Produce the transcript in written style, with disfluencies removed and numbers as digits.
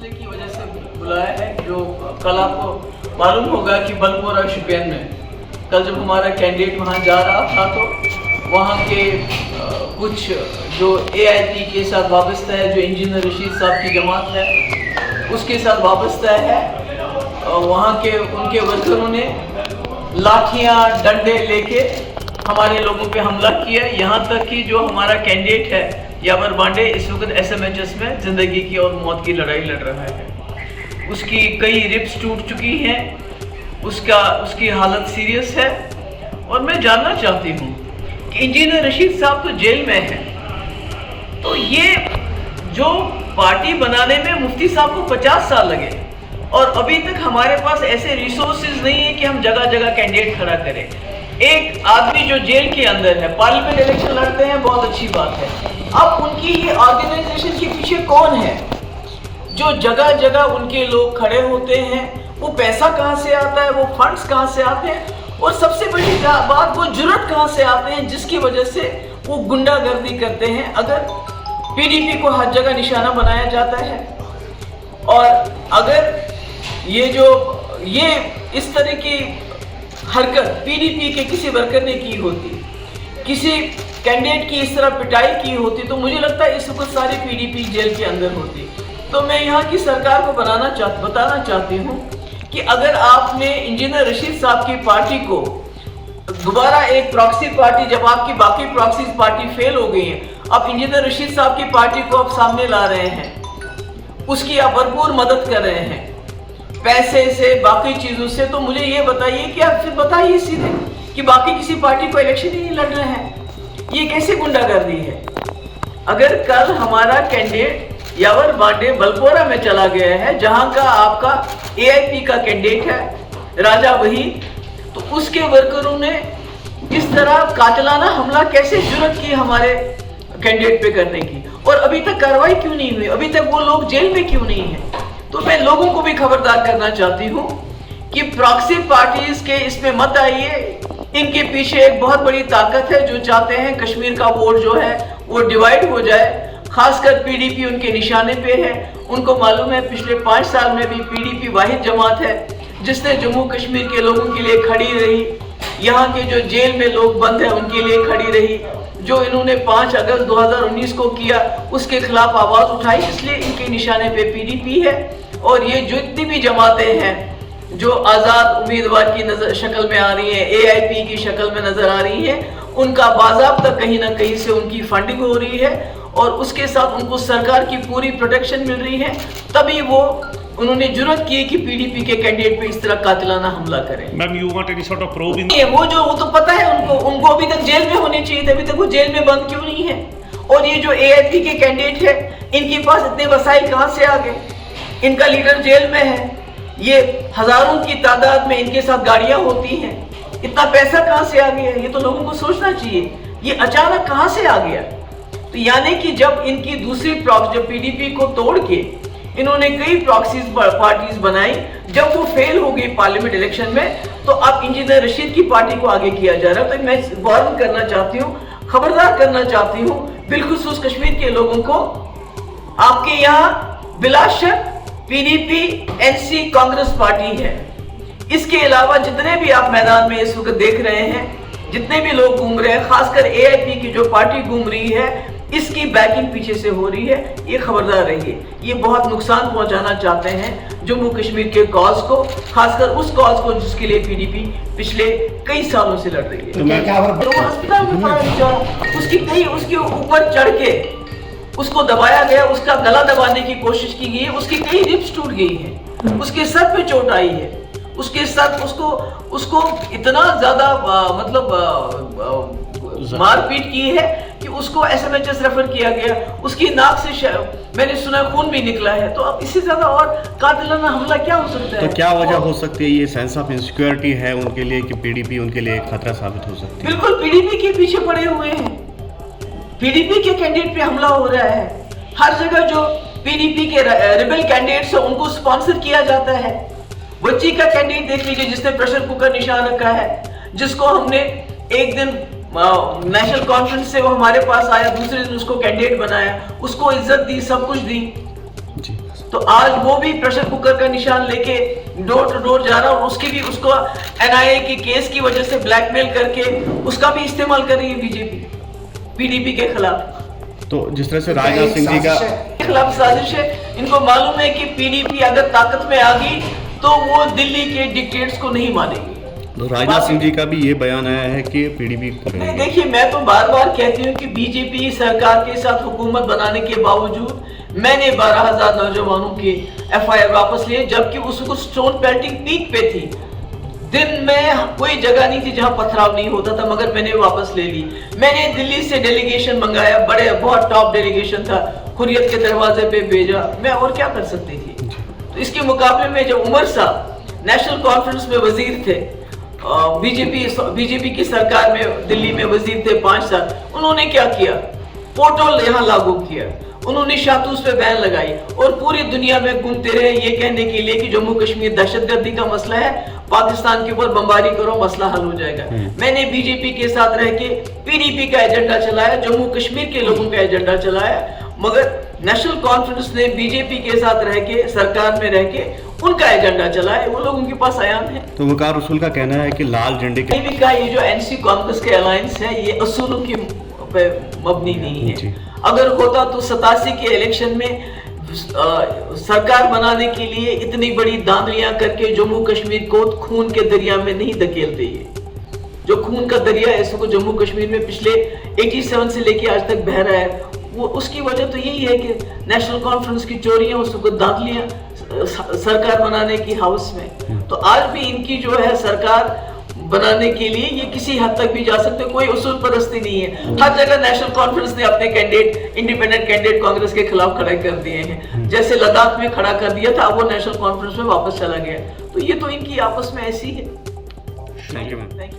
मसले की वजह से बुलाया है। जो कल आपको मालूम होगा कि बलपोरा शोपियान में कल जब हमारा कैंडिडेट वहाँ जा रहा था तो वहाँ के कुछ जो AIP के साथ वाबस्ता है, जो इंजीनियर रशीद साहब की जमात है उसके साथ वाबस्ता है, वहाँ के उनके वर्करों ने लाठियाँ डंडे लेके हमारे लोगों पे हमला किया। यहाँ तक कि जो हमारा कैंडिडेट है यावर बांडे इस वक्त SMHS में ज़िंदगी की और मौत की लड़ाई लड़ रहा है। उसकी कई रिब्स टूट चुकी हैं, उसकी हालत सीरियस है। और मैं जानना चाहती हूँ कि इंजीनियर रशीद साहब तो जेल में हैं, तो ये जो पार्टी बनाने में मुफ्ती साहब को 50 साल लगे और अभी तक हमारे पास ऐसे रिसोर्सेज नहीं है कि हम जगह जगह कैंडिडेट खड़ा करें। एक आदमी जो जेल के अंदर है, पार्लियामेंट इलेक्शन लड़ते हैं, बहुत अच्छी बात है। अब उनकी ये ऑर्गेनाइजेशन के पीछे कौन है जो जगह जगह उनके लोग खड़े होते हैं? वो पैसा कहाँ से आता है, वो फंड्स कहाँ से आते हैं, और सबसे बड़ी बात वो जुर्रत कहाँ से आते हैं जिसकी वजह से वो गुंडागर्दी करते हैं। अगर PDP को हर जगह निशाना बनाया जाता है और अगर ये इस तरह की हरकत PDP के किसी वर्कर ने की होती, किसी कैंडिडेट की इस तरह पिटाई की होती, तो मुझे लगता है इस वक्त सारी PDP जेल के अंदर होती। तो मैं यहाँ की सरकार को बताना चाहती हूँ कि अगर आपने इंजीनियर रशीद साहब की पार्टी को दोबारा एक प्रॉक्सी पार्टी, जब आपकी बाकी प्रॉक्सी पार्टी फेल हो गई है, अब इंजीनियर रशीद साहब की पार्टी को आप सामने ला रहे हैं, उसकी आप भरपूर मदद कर रहे हैं पैसे से, बाकी चीज़ों से, तो मुझे ये बताइए कि आप फिर बताइए सीधे कि बाकी किसी पार्टी को इलेक्शन ही नहीं लड़ रहे हैं। ये कैसे गुंडागर्दी है? अगर कल हमारा कैंडिडेट यावर बांडे बलपोरा में चला गया है, जहां का आपका AIP का कैंडिडेट है राजा वही, तो उसके वर्करों ने इस तरह कातिलाना हमला कैसे जुर्रत की हमारे कैंडिडेट पे करने की, और अभी तक कार्रवाई क्यों नहीं हुई? अभी तक वो लोग जेल में क्यों नहीं है? तो मैं लोगों को भी खबरदार करना चाहती हूँ कि प्रॉक्सी पार्टीज के इसमें मत आइए। इनके पीछे एक बहुत बड़ी ताकत है जो चाहते हैं कश्मीर का वोट जो है वो डिवाइड हो जाए। खासकर PDP उनके निशाने पे है। उनको मालूम है पिछले 5 साल में भी PDP वाहिद जमात है जिसने जम्मू कश्मीर के लोगों के लिए खड़ी रही, यहाँ के जो जेल में लोग बंद हैं उनके लिए खड़ी रही। जो इन्होंने 5 अगस्त 2019 को किया उसके खिलाफ आवाज उठाई, इसलिए इनके निशाने पे PDP है। और ये जो जितनी भी जमातें हैं जो आज़ाद उम्मीदवार की शक्ल में आ रही हैं, AIP की शक्ल में नजर आ रही हैं, उनका बाज़ाब्ता कहीं ना कहीं से उनकी फंडिंग हो रही है और उसके साथ उनको सरकार की पूरी प्रोटेक्शन मिल रही है। तभी उन्होंने जुर्रत की कि PDP के कैंडिडेट पे इस तरह कातिलाना हमला करें। Ma'am, you want any sort of probing? वो तो पता है उनको अभी तक जेल में होने चाहिए थे, अभी तक वो जेल में बंद क्यों नहीं है? और ये जो AIP के कैंडिडेट है, इनके पास इतने वसाइल कहाँ से आ गए? इनका लीडर जेल में है, ये हजारों की तादाद में इनके साथ गाड़ियां होती हैं, इतना पैसा कहाँ से आ गया? ये तो लोगों को सोचना चाहिए, ये अचानक कहाँ से आ गया? तो यानी कि जब इनकी दूसरी जब PDP को तोड़ के इन्होंने कई प्रॉक्सीज पार्टीज बनाई, जब वो फेल हो गई पार्लियामेंट इलेक्शन में, तो अब इंजीनियर रशीद की पार्टी को आगे किया जा रहा है। तो मैं वार्न करना चाहती हूँ, खबरदार करना चाहती हूँ बिलखुसूस कश्मीर के लोगों को। आपके यहाँ बिलाशक PDP NC कांग्रेस पार्टी है, इसके अलावा जितने भी आप मैदान में इस वक्त देख रहे हैं, जितने भी लोग घूम रहे हैं, खासकर AIP की जो पार्टी घूम रही है, इसकी बैकिंग पीछे से हो रही है। ये खबरदार रहिए, ये बहुत नुकसान पहुंचाना चाहते हैं जम्मू कश्मीर के कॉज को, खासकर उस कॉज को जिसके लिए PDP पिछले कई सालों से लड़ रही है। तो अस्पताल में पड़ा बेचारा, उसके ऊपर चढ़ के उसको दबाया गया, उसका गला दबाने की कोशिश की गई है, उसकी कई रिब्स टूट गई है, उसके सर पे चोट आई है, उसके साथ उसको इतना ज्यादा मारपीट की है कि उसको SMHS रेफर किया गया। उसकी नाक से मैंने सुना खून भी निकला है। तो अब इससे ज्यादा और कातिलाना हमला क्या हो सकता है? तो क्या वजह हो सकती है? ये सेंस ऑफ इनसिक्योरिटी है उनके लिए कि PDP उनके लिए एक खतरा साबित हो सकती है? बिल्कुल PDP के पीछे पड़े हुए हैं, PDP के कैंडिडेट पे हमला हो रहा है। हर जगह जो PDP के रिबेल कैंडिडेट्स हैं उनको स्पॉन्सर किया जाता है। बच्ची का कैंडिडेट देख लीजिए जिसने प्रेशर कुकर निशान रखा है, जिसको हमने एक दिन नेशनल कॉन्फ्रेंस से वो हमारे पास आया, दूसरे दिन उसको कैंडिडेट बनाया, उसको इज्जत दी, सब कुछ दी। تو آج وہ بھی پریشر کوکر کا نشان لے کے ڈور ٹو ڈور جا رہا ہے اور اس کی بھی اس کو NIA کے کیس کی وجہ سے بلیک میل کر کے اس کا بھی استعمال کر رہی ہے بی جے پی PDP کے خلاف. تو جس طرح سے راجناتھ سنگھ جی کا خلاف سازش ہے. ان کو معلوم ہے کہ PDP اگر طاقت میں آ گئی تو وہ دلی کے ڈکٹیٹس کو نہیں مانے گی. تو راجناتھ سنگھ جی کا بھی یہ بیان آیا ہے کہ PDP دیکھیے میں تو بار بار کہتی ہوں کہ BJP سرکار کے ساتھ حکومت بنانے کے باوجود میں نے 12,000 نوجوانوں کے FIR واپس لیے جبکہ اس کو سٹون پیلٹنگ پیک پہ تھی. دن میں کوئی جگہ نہیں تھی جہاں پتھراؤ نہیں ہوتا تھا مگر میں نے واپس لے لی. میں نے دلی سے ڈیلیگیشن منگایا بہت ٹاپ ڈیلیگیشن تھا حریت کے دروازے پہ بھیجا. میں اور کیا کر سکتی تھی. تو اس کے مقابلے میں جب عمر صاحب نیشنل کانفرنس میں وزیر تھے بی جے پی کی سرکار میں دلی میں وزیر تھے 5 سال انہوں نے کیا کیا پورٹل یہاں لاگو کیا. انہوں نے شاتوس پہ بین لگائی اور پوری دنیا میں گھومتے رہے یہ کہنے کے لیے کہ جموں کشمیر دہشت گردی کا مسئلہ ہے پاکستان کے اوپر بمباری کرو مسئلہ حل ہو جائے گا. میں نے BJP کے ساتھ رہ کے PDP کا ایجنڈا چلایا جموں کشمیر کے لوگوں کا ایجنڈا چلایا مگر نیشنل کانفرنس نے BJP کے ساتھ رہ کے سرکار میں رہ کے ان کا ایجنڈا چلایا. وہ لوگ ان کے پاس ایان ہے. تو وقار رسول کا کہنا ہے کہ لال جھنڈے کے یہ جو NC کانگریس کے الائنس ہے یہ اصولوں کی مبنی نہیں ہے. اگر ہوتا تو 87 کے الیکشن میں سرکار بنانے کے لیے اتنی بڑی دھاندلیاں کر کے جموں کشمیر کو خون کے دریا میں نہیں دھکیلتے. یہ جو خون کا دریا ہے اس کو جموں کشمیر میں پچھلے 87 سے لے کے آج تک بہہ رہا ہے وہ اس کی وجہ تو یہی ہے کہ نیشنل کانفرنس کی چوریاں اس کو دھاندلیاں سرکار بنانے کی ہاؤس میں. تو آج بھی ان کی جو ہے سرکار بنانے کے لیے یہ کسی حد تک بھی جا سکتے کوئی اصول پرستی نہیں ہے. ہر جگہ نیشنل کانفرنس نے اپنے کینڈیڈیٹ انڈیپینڈنٹ کینڈیڈیٹ کانگریس کے خلاف کھڑے کر دیے ہیں. جیسے لداخ میں کھڑا کر دیا تھا وہ نیشنل کانفرنس میں واپس چلا گیا. تو یہ تو ان کی آپس میں ایسی ہے.